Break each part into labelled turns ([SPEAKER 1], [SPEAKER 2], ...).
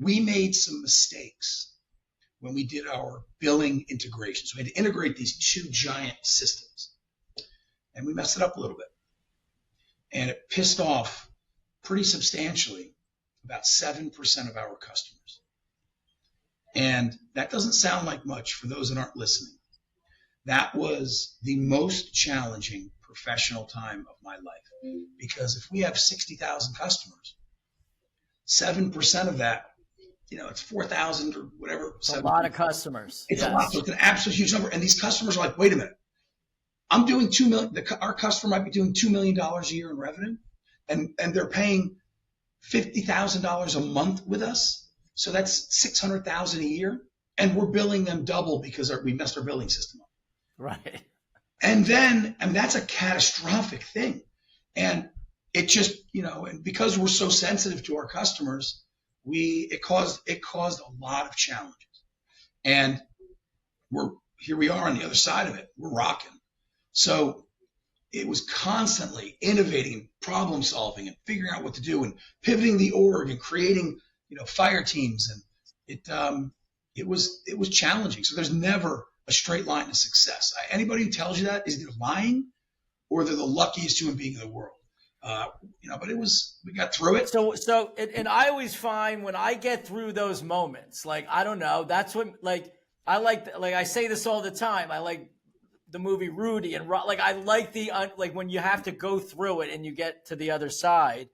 [SPEAKER 1] we made some mistakes when we did our billing integration. So we had to integrate these two giant systems, and we messed it up a little bit. And it pissed off pretty substantially about 7% of our customers. And that doesn't sound like much for those that aren't listening. That was the most challenging professional time of my life, because if we have 60,000 customers, 7% of that, it's 4,000 or whatever.
[SPEAKER 2] It's a lot of customers.
[SPEAKER 1] It's a lot. So it's an absolute huge number. And these customers are like, wait a minute, I'm doing $2 million. Our customer might be doing $2 million a year in revenue, and they're paying $50,000 a month with us. So that's $600,000 a year. And we're billing them double because we messed our billing system up.
[SPEAKER 2] Right.
[SPEAKER 1] And then, that's a catastrophic thing. And it just, and because we're so sensitive to our customers, it caused a lot of challenges. And here we are on the other side of it. We're rocking. So it was constantly innovating, problem solving, and figuring out what to do, and pivoting the org, and creating, fire teams. And it was challenging. So there's never a straight line to success. Anybody who tells you that is either lying or they're the luckiest human being in the world. But we got through it.
[SPEAKER 2] So, and I always find when I get through those moments, like, I don't know, that's what, like, I say this all the time. I like the movie Rudy, and like, I like like when you have to go through it and you get to the other side.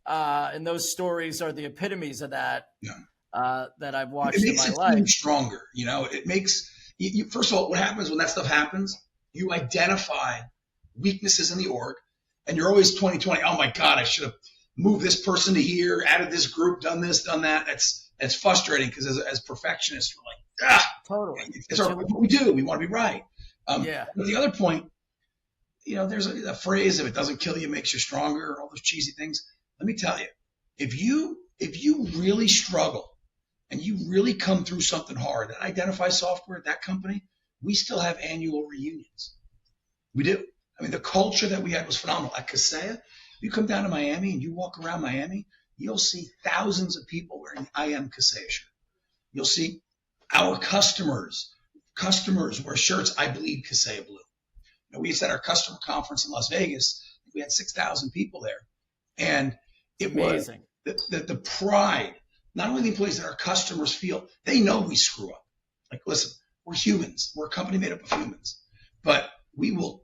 [SPEAKER 2] And those stories are the epitomes of that, that I've watched in my life. It makes
[SPEAKER 1] stronger. It makes you, first of all, what happens when that stuff happens, you identify weaknesses in the org, and you're always 2020. Oh my God, I should have moved this person to here, added this group, done this, done that. That's frustrating, because as perfectionists, we're like,
[SPEAKER 2] totally.
[SPEAKER 1] It's what we do. We want to be right. But the other point, there's a phrase, if it doesn't kill you, it makes you stronger, all those cheesy things. Let me tell you, if you really struggle and you really come through something hard, that Identify Software, that company, we still have annual reunions. We do. The culture that we had was phenomenal. At Kaseya, you come down to Miami and you walk around Miami, you'll see thousands of people wearing I Am Kaseya shirt. You'll see our customers wear shirts, I Bleed Kaseya Blue. We just had our customer conference in Las Vegas. We had 6,000 people there. And it was the pride, not only the employees, that our customers feel. They know we screw up. Like, listen, we're humans. We're a company made up of humans. But we will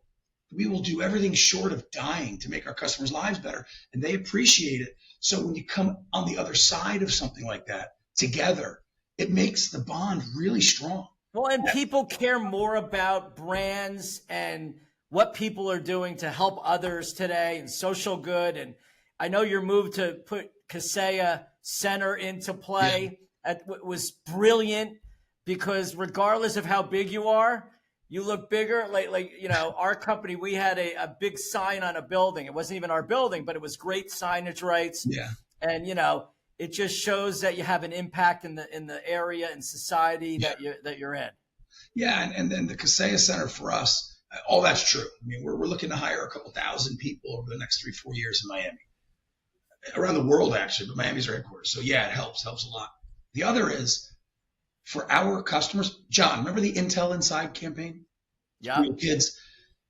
[SPEAKER 1] do everything short of dying to make our customers' lives better. And they appreciate it. So when you come on the other side of something like that together, it makes the bond really strong.
[SPEAKER 2] Well, and people care more about brands and what people are doing to help others today, and social good. And I know your move to put Kaseya Center into play was brilliant, because regardless of how big you are, you look bigger. Like our company, we had a big sign on a building. It wasn't even our building, but it was great signage rights.
[SPEAKER 1] Yeah.
[SPEAKER 2] And, it just shows that you have an impact in the area and society that you're in.
[SPEAKER 1] Yeah. And then the Kaseya Center for us, all that's true. We're looking to hire a couple thousand people over the next 3-4 years in Miami, around the world, actually, but Miami's our headquarters. So yeah, it helps a lot. The other is, for our customers, John, remember the Intel Inside campaign?
[SPEAKER 2] Yeah.
[SPEAKER 1] Kids,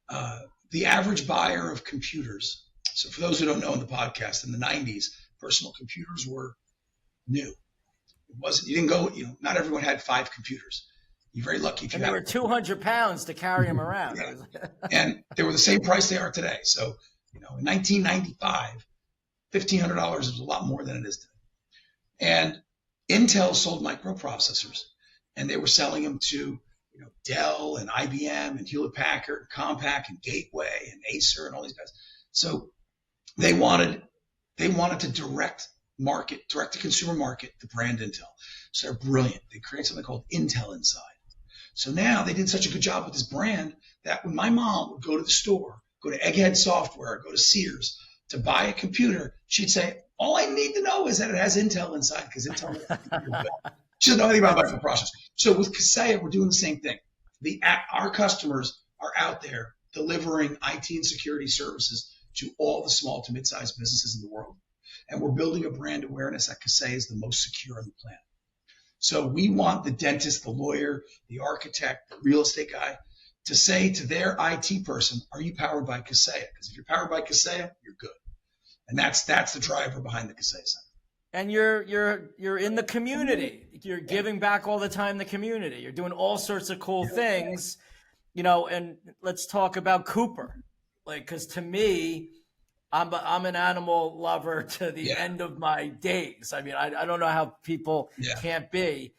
[SPEAKER 1] the average buyer of computers. So for those who don't know in the podcast, in the 90s, personal computers were new. It wasn't, you didn't go, not everyone had 5 computers. You're very lucky if you had.
[SPEAKER 2] And they were 200 pounds to carry them around.
[SPEAKER 1] Yeah. And they were the same price they are today. So, in 1995, $1,500 was a lot more than it is today. And Intel sold microprocessors, and they were selling them to Dell and IBM and Hewlett Packard, and Compaq and Gateway and Acer and all these guys. So they wanted to direct to consumer market the brand Intel. So they're brilliant. They create something called Intel Inside. So now they did such a good job with this brand that when my mom would go to the store, go to Egghead Software, go to Sears to buy a computer, she'd say, all I need to know is that it has Intel inside, because Intel she doesn't know anything about microprocessors. So with Kaseya, we're doing the same thing. Our customers are out there delivering IT and security services to all the small to mid-sized businesses in the world. And we're building a brand awareness that Kaseya is the most secure on the planet. So we want the dentist, the lawyer, the architect, the real estate guy to say to their IT person, are you powered by Kaseya? Because if you're powered by Kaseya, you're good. And that's the driver behind the Kaseya Center.
[SPEAKER 2] And you're in the community. You're giving back all the time in the community. You're doing all sorts of cool things, and let's talk about Cooper. Like, because to me, I'm an animal lover to the end of my days. I mean, I don't know how people can't be.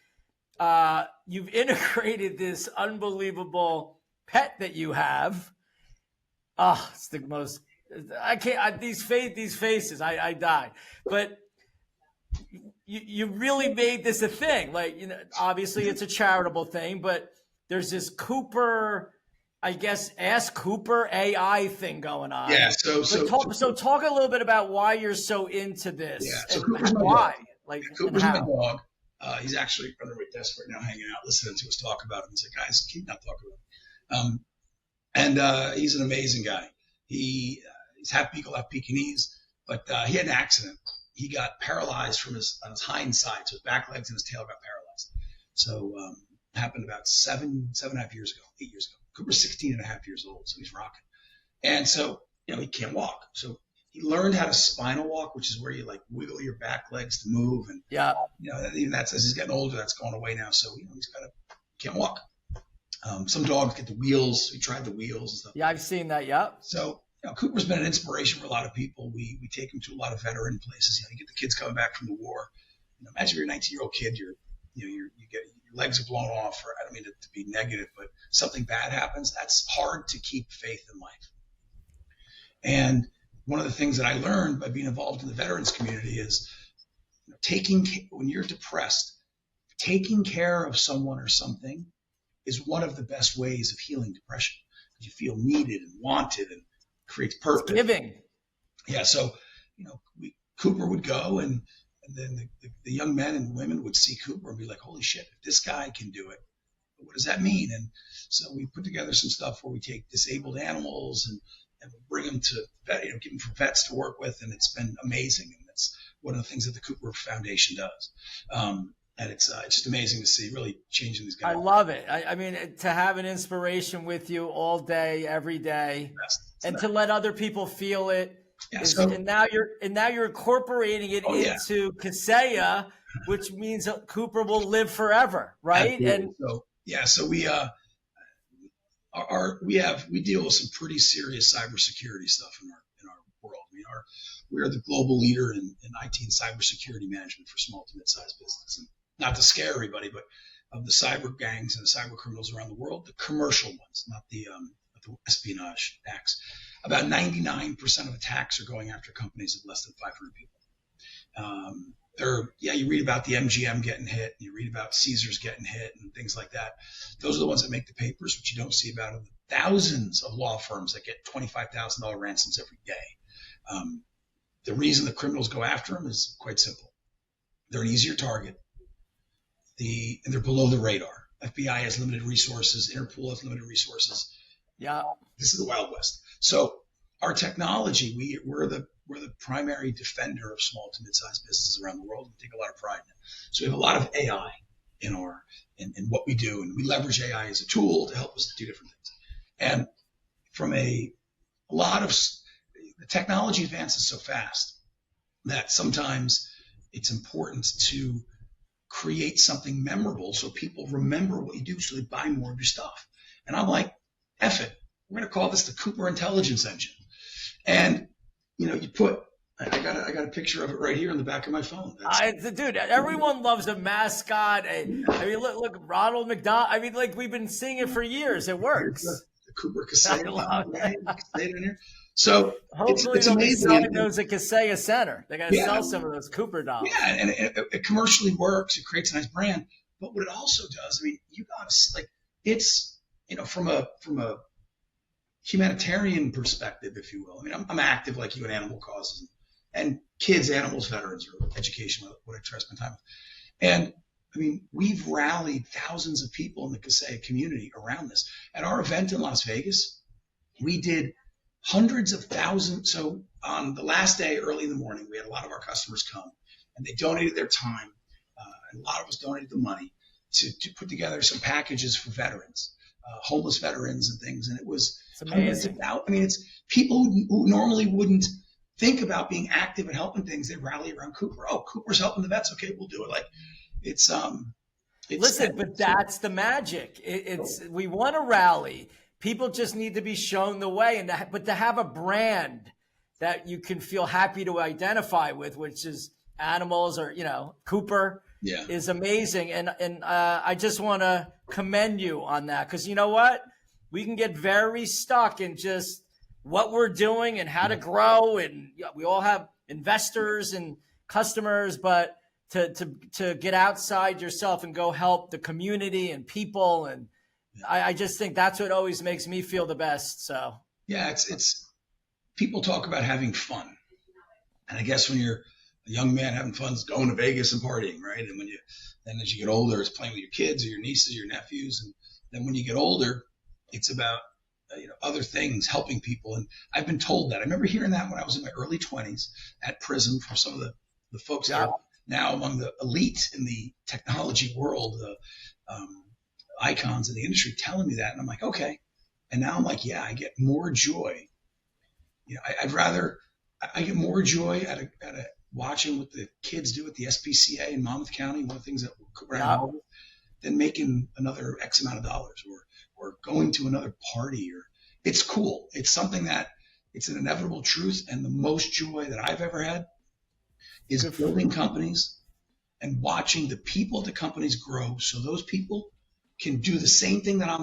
[SPEAKER 2] You've integrated this unbelievable pet that you have. Oh, it's the most, I can't, these faces, I die. But you really made this a thing. Like, obviously it's a charitable thing, but there's this Cooper, I guess, Ask Cooper AI thing going on.
[SPEAKER 1] Yeah.
[SPEAKER 2] So talk a little bit about why you're so into this.
[SPEAKER 1] Yeah. So
[SPEAKER 2] and
[SPEAKER 1] Cooper's
[SPEAKER 2] why?
[SPEAKER 1] Like, Cooper's my dog. He's actually under my desk right now, hanging out, listening to us talk about him. He's like, guys, keep not talking about him. And he's an amazing guy. He's half beagle, half Pekingese, but he had an accident. He got paralyzed on his hind side, so his back legs and his tail got paralyzed. So happened about 7.5 years ago, 8 years ago. Cooper's 16 and a half years old, so he's rocking. And so, he can't walk. So he learned how to spinal walk, which is where you like wiggle your back legs to move. And, even that's, as he's getting older, that's going away now. So, can't walk. Some dogs get the wheels. We tried the wheels and stuff.
[SPEAKER 2] Yeah, I've seen that. Yeah.
[SPEAKER 1] So, Cooper's been an inspiration for a lot of people. We take him to a lot of veteran places. You get the kids coming back from the war. Imagine you're a 19-year-old kid. You get your legs are blown off. Or I don't mean to be negative, but something bad happens. That's hard to keep faith in life. And one of the things that I learned by being involved in the veterans community is when you're depressed, taking care of someone or something is one of the best ways of healing depression, because you feel needed and wanted and creates purpose.
[SPEAKER 2] It's giving.
[SPEAKER 1] Yeah. So, Cooper would go and then the young men and women would see Cooper and be like, holy shit, if this guy can do it, what does that mean? And so we put together some stuff where we take disabled animals and we bring them to give them for vets to work with. And it's been amazing. And that's one of the things that the CoopWorks Foundation does. And it's just amazing to see, really changing these guys.
[SPEAKER 2] I love it. I mean, to have an inspiration with you all day, every day, and to let other people feel it. Yeah, and now you're incorporating it into Kaseya, which means that Cooper will live forever, right?
[SPEAKER 1] Absolutely. And so we deal with some pretty serious cybersecurity stuff in our world. We are the global leader in IT and cybersecurity management for small to mid-sized business. And not to scare everybody, but of the cyber gangs and the cyber criminals around the world, the commercial ones, not the espionage attacks. About 99% of attacks are going after companies of less than 500 people. You read about the MGM getting hit, and you read about Caesars getting hit and things like that. Those are the ones that make the papers, which you don't see about the thousands of law firms that get $25,000 ransoms every day. The reason the criminals go after them is quite simple. They're an easier target. And they're below the radar. FBI has limited resources. Interpol has limited resources.
[SPEAKER 2] Yeah.
[SPEAKER 1] This is the Wild West. So our technology, we're the primary defender of small to mid-sized businesses around the world. We take a lot of pride in it. So we have a lot of AI in what we do, and we leverage AI as a tool to help us do different things. And from a lot of the technology advances so fast that sometimes it's important to create something memorable so people remember what you do, so they buy more of your stuff. And I'm like, F it. We're going to call this the Cooper Intelligence Engine. And, you put, I got a picture of it right here in the back of my phone.
[SPEAKER 2] Dude, everyone loves a mascot. I mean, look, Ronald McDonald. I mean, like, we've been seeing it for years. It works.
[SPEAKER 1] The Cooper Kaseya. So
[SPEAKER 2] hopefully
[SPEAKER 1] it's amazing.
[SPEAKER 2] Someone knows a Kaseya Center. They got to sell some of those Cooper dolls.
[SPEAKER 1] Yeah, and it commercially works. It creates a nice brand. But what it also does, I mean, you got to it's from a humanitarian perspective, if you will. I mean, I'm active like you in animal causes and kids, animals, veterans, or education, what I try to spend time with. And I mean, we've rallied thousands of people in the Kaseya community around this. At our event in Las Vegas, we did hundreds of thousands. So on the last day, early in the morning, we had a lot of our customers come, and they donated their time, and a lot of us donated the money to put together some packages for veterans, homeless veterans and things. And it was
[SPEAKER 2] amazing.
[SPEAKER 1] It's people who normally wouldn't think about being active and helping things. They rally around Cooper. Oh, Cooper's helping the vets. Okay, we'll do it. Like
[SPEAKER 2] listen, but that's the magic. We want to rally. People just need to be shown the way, but to have a brand that you can feel happy to identify with, which is animals or, Cooper, is amazing. And I just want to commend you on that, because you know what? We can get very stuck in just what we're doing and how to grow. And we all have investors and customers, but to get outside yourself and go help the community and people. And I just think that's what always makes me feel the best. So
[SPEAKER 1] yeah, it's people talk about having fun, and I guess when you're a young man, having fun is going to Vegas and partying, right? And then as you get older, it's playing with your kids or your nieces, your nephews, and then when you get older, it's about other things, helping people. And I've been told that. I remember hearing that when I was in my early 20s at prison from some of the folks that are now among the elite in the technology world, the icons in the industry, telling me that. And I'm like, okay. And now I'm like, yeah, I get more joy. I get more joy at a watching what the kids do at the SPCA in Monmouth County, one of the things that we're involved with, than making another X amount of dollars or going to another party. Or it's cool. It's something that it's an inevitable truth. And the most joy that I've ever had is building companies and watching the people at the companies grow, so those people can do the same thing that I'm